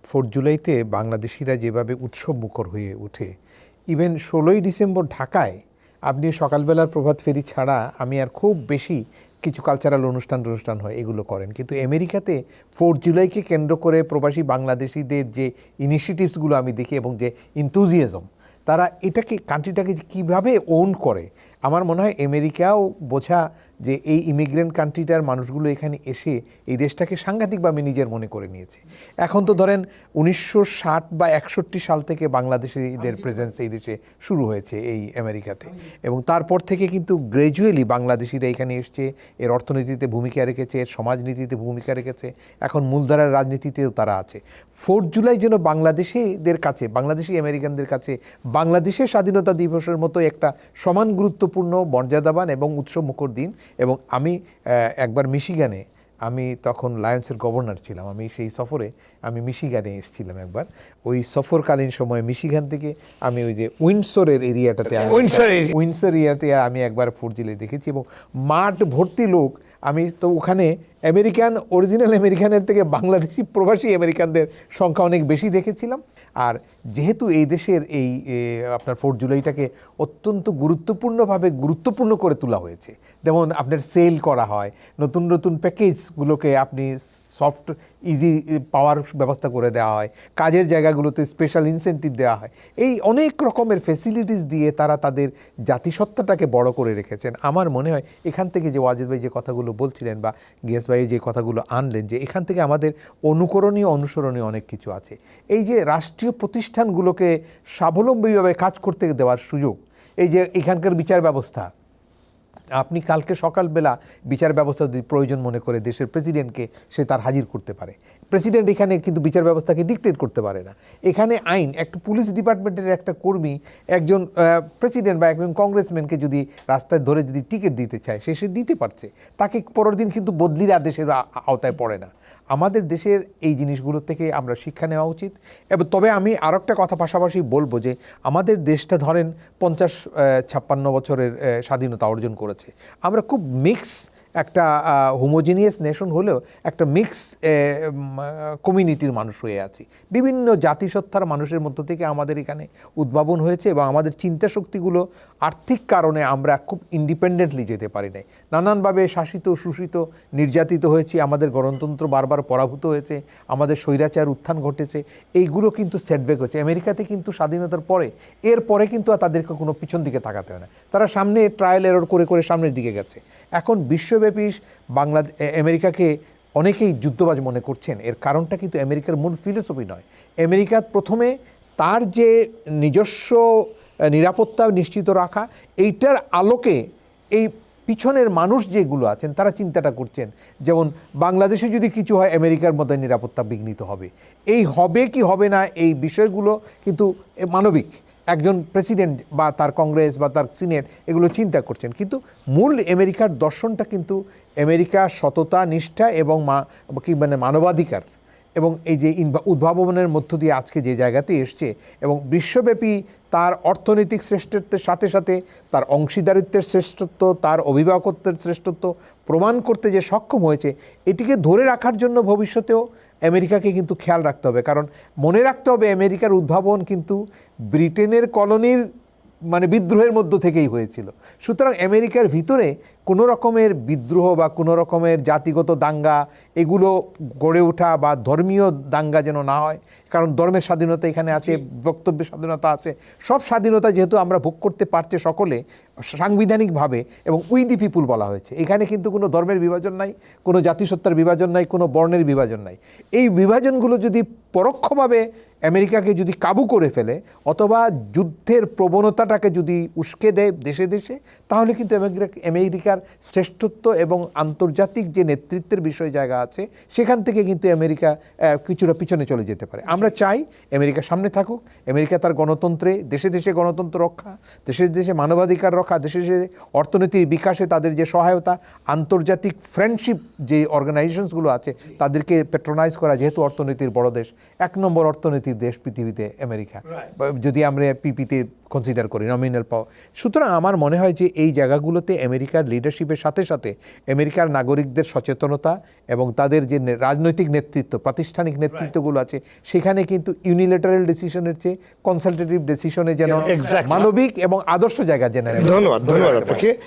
4 জুলাইতে বাংলাদেশিরা যেভাবে উৎসবমুখর হয়ে ওঠে, ইভেন 16ই ডিসেম্বর ঢাকায় আপনি সকালবেলার প্রভাত ফেরি ছাড়া আমি আর খুব বেশি কিছু কালচারাল অনুষ্ঠান হয় এগুলো করেন, কিন্তু আমেরিকাতে 4 জুলাইকে কেন্দ্র করে প্রবাসী বাংলাদেশিদের যে ইনিশিয়েটিভসগুলো আমি দেখি এবং যে ইনথুজিয়াজম, তারা এটাকে কান্ট্রিটাকে কীভাবে ওন করে, আমার মনে হয় আমেরিকাও বোঝা যে এই ইমিগ্রেন্ট কান্ট্রিটার মানুষগুলো এখানে এসে এই দেশটাকে সাংঘাতিকভাবে নিজের মনে করে নিয়েছে। এখন তো ধরেন 1960 বা 61 সাল থেকে বাংলাদেশিদের প্রেজেন্স এই দেশে শুরু হয়েছে এই আমেরিকাতে, এবং তারপর থেকে কিন্তু গ্র্যাজুয়ালি বাংলাদেশিরা এখানে এসছে, এর অর্থনীতিতে ভূমিকা রেখেছে, এর সমাজনীতিতে ভূমিকা রেখেছে, এখন মূলধারার রাজনীতিতেও তারা আছে। 4 জুলাই যেন বাংলাদেশিদের কাছে, বাংলাদেশি আমেরিকানদের কাছে বাংলাদেশের স্বাধীনতা দিবসের মতো একটা সমান গুরুত্বপূর্ণ, মর্যাদাবান এবং উৎসবমুখর দিন। এবং আমি একবার মিশিগানে, আমি তখন লায়ন্সের গভর্নর ছিলাম, আমি সেই সফরে আমি মিশিগানে এসেছিলাম একবার। ওই সফরকালীন সময় মিশিগান থেকে আমি ওই যে উইন্ডসরের এরিয়াটাতে, উইন্ডসর এরিয়াতে আমি একবার 4 জুলাই দেখেছি, এবং মাঠ ভর্তি লোক। আমি তো ওখানে আমেরিকান, অরিজিনাল আমেরিকানের থেকে বাংলাদেশি প্রবাসী আমেরিকানদের সংখ্যা অনেক বেশি দেখেছিলাম। আর যেহেতু এই দেশের এই আপনার 4 জুলাইটাকে অত্যন্ত গুরুত্বপূর্ণ করে তোলা হয়েছে, যেমন আপনার সেল করা হয়, নতুন নতুন প্যাকেজগুলোকে আপনি সফট ইজি পাওয়ার ব্যবস্থা করে দেওয়া হয়, কাজের জায়গাগুলোতে স্পেশাল ইনসেন্টিভ দেওয়া হয়, এই অনেক রকমের ফেসিলিটিস দিয়ে তারা তাদের জাতিসত্তাটাকে বড় করে রেখেছেন। আমার মনে হয় এখান থেকে যে ওয়াজিদ ভাই যে কথাগুলো বলছিলেন বা গিয়াস ভাই যে কথাগুলো আনলেন, যে এখান থেকে আমাদের অনুসরণীয় অনেক কিছু আছে। এই যে রাষ্ট্রীয় প্রতিষ্ঠানগুলোকে স্বাবলম্বীভাবে কাজ করতে দেওয়ার সুযোগ, এই যে এখানকার বিচার ব্যবস্থা, আপনি কালকে সকালবেলা বিচার ব্যবস্থা যদি প্রয়োজন মনে করে দেশের প্রেসিডেন্টকে সে তার হাজির করতে পারে। প্রেসিডেন্ট এখানে কিন্তু বিচার ব্যবস্থাকে ডিকটেট করতে পারে না। এখানে আইন, একটা পুলিশ ডিপার্টমেন্টের একটা কর্মী একজন প্রেসিডেন্ট বা একজন কংগ্রেসম্যানকে যদি রাস্তায় ধরে যদি টিকিট দিতে চায়, সে দিতে পারছে, তাকে পরের দিন কিন্তু বদলির আদেশের আওতায় পড়ে না। আমাদের দেশের এই জিনিসগুলো থেকে আমরা শিক্ষা নেওয়া উচিত। এবং তবে আমি আরও একটা কথা পাশাপাশি বলবো যে আমাদের দেশটা ধরেন 50-56 বছরের স্বাধীনতা অর্জন করেছে। আমরা খুব মিক্স একটা হোমোজিনিয়াস নেশন হলেও একটা মিক্স কমিউনিটির মানুষ হয়ে আছি। বিভিন্ন জাতিসত্তার মানুষের মধ্য থেকে আমাদের এখানে উদ্ভাবন হয়েছে, এবং আমাদের চিন্তা শক্তিগুলো আর্থিক কারণে আমরা খুব ইন্ডিপেন্ডেন্টলি যেতে পারি নাই। নানানভাবে শাসিত, শোষিত, নির্যাতিত হয়েছি, আমাদের গণতন্ত্র বারবার পরাভূত হয়েছে, আমাদের স্বৈরাচার উত্থান ঘটেছে, এইগুলো কিন্তু সেটব্যাক হয়েছে। আমেরিকাতে কিন্তু স্বাধীনতার পরে, এরপরে কিন্তু আর তাদেরকে কোনো পিছন দিকে তাকাতে হয় না, তারা সামনে ট্রায়াল এরর করে করে সামনের দিকে গেছে। এখন বিশ্বব্যাপী আমেরিকাকে অনেকেই যুদ্ধবাজ মনে করছেন, এর কারণটা কিন্তু আমেরিকার মূল ফিলোসফি নয়। আমেরিকা প্রথমে তার যে নিজস্ব নিরাপত্তা নিশ্চিত রাখা, এইটার আলোকে এই পিছনের মানুষ যেগুলো আছেন তারা চিন্তাটা করছেন, যেমন বাংলাদেশে যদি কিছু হয় আমেরিকার মধ্যে নিরাপত্তা বিঘ্নিত হবে, এই হবে কি হবে না এই বিষয়গুলো কিন্তু মানবিক। একজন প্রেসিডেন্ট বা তার কংগ্রেস বা তার সিনেট এগুলো চিন্তা করছেন, কিন্তু মূল আমেরিকার দর্শনটা কিন্তু আমেরিকা সততা, নিষ্ঠা এবং মানবাধিকার, এবং এই যে উদ্ভাবনের মধ্য দিয়ে আজকে যে জায়গাতে এসছে, এবং বিশ্বব্যাপী তার অর্থনৈতিক শ্রেষ্ঠত্বের সাথে সাথে তার অংশীদারিত্বের শ্রেষ্ঠত্ব, তার অভিভাবকত্বের শ্রেষ্ঠত্ব প্রমাণ করতে যে সক্ষম হয়েছে, এটিকে ধরে রাখার জন্য ভবিষ্যতেও আমেরিকাকে কিন্তু খেয়াল রাখতে হবে। কারণ মনে রাখতে হবে আমেরিকার উদ্ভাবন কিন্তু ব্রিটেনের কলোনির বিদ্রোহের মধ্য থেকেই হয়েছিল। সুতরাং আমেরিকার ভিতরে কোনো রকমের বিদ্রোহ বা কোনো রকমের জাতিগত দাঙ্গা এগুলো গড়ে ওঠা বা ধর্মীয় দাঙ্গা যেন না হয়, কারণ ধর্মের স্বাধীনতা এখানে আছে, বক্তব্যের স্বাধীনতা আছে, সব স্বাধীনতা যেহেতু আমরা ভোগ করতে পারছি সকলে সাংবিধানিকভাবে, এবং উই দি পিপুল বলা হয়েছে। এখানে কিন্তু কোনো ধর্মের বিভাজন নাই, কোনো জাতিসত্তার বিভাজন নাই, কোনো বর্ণের বিভাজন নাই। এই বিভাজনগুলো যদি পরোক্ষভাবে আমেরিকাকে যদি কাবু করে ফেলে অথবা যুদ্ধের প্রবণতাটাকে যদি উস্কে দেয় দেশে দেশে, তাহলে কিন্তু আমেরিকার শ্রেষ্ঠত্ব এবং আন্তর্জাতিক যে নেতৃত্বের বিষয় জায়গা আছে সেখান থেকে কিন্তু আমেরিকা কিছুটা পিছনে চলে যেতে পারে। আমরা চাই আমেরিকা সামনে থাকুক, আমেরিকা তার গণতন্ত্রে, দেশে দেশে গণতন্ত্র রক্ষা, দেশে দেশে মানবাধিকার রক্ষা, দেশে দেশে অর্থনীতির বিকাশে তাদের যে সহায়তা, আন্তর্জাতিক ফ্রেন্ডশিপ যে অর্গানাইজেশনসগুলো আছে তাদেরকে প্যাট্রোনাইজ করা, যেহেতু অর্থনীতির বড় দেশ, 1 নম্বর অর্থনীতির দেশ পৃথিবীতে আমেরিকা, যদি আমরা পিপিতে কনসিডার করি, নমিনাল পাওয়ার। সুতরাং আমার মনে হয় যে এই জায়গাগুলোতে আমেরিকার লিডারশিপের সাথে সাথে আমেরিকার নাগরিকদের সচেতনতা এবং তাদের যে রাজনৈতিক নেতৃত্ব, প্রাতিষ্ঠানিক নেতৃত্বগুলো আছে, সেখানে কিন্তু ইউনিল্যাটারাল ডিসিশনের চেয়ে কনসালটেটিভ ডিসিশনে যেন মানবিক এবং আদর্শ জায়গা জেনারেল। ধন্যবাদ আপনাকে।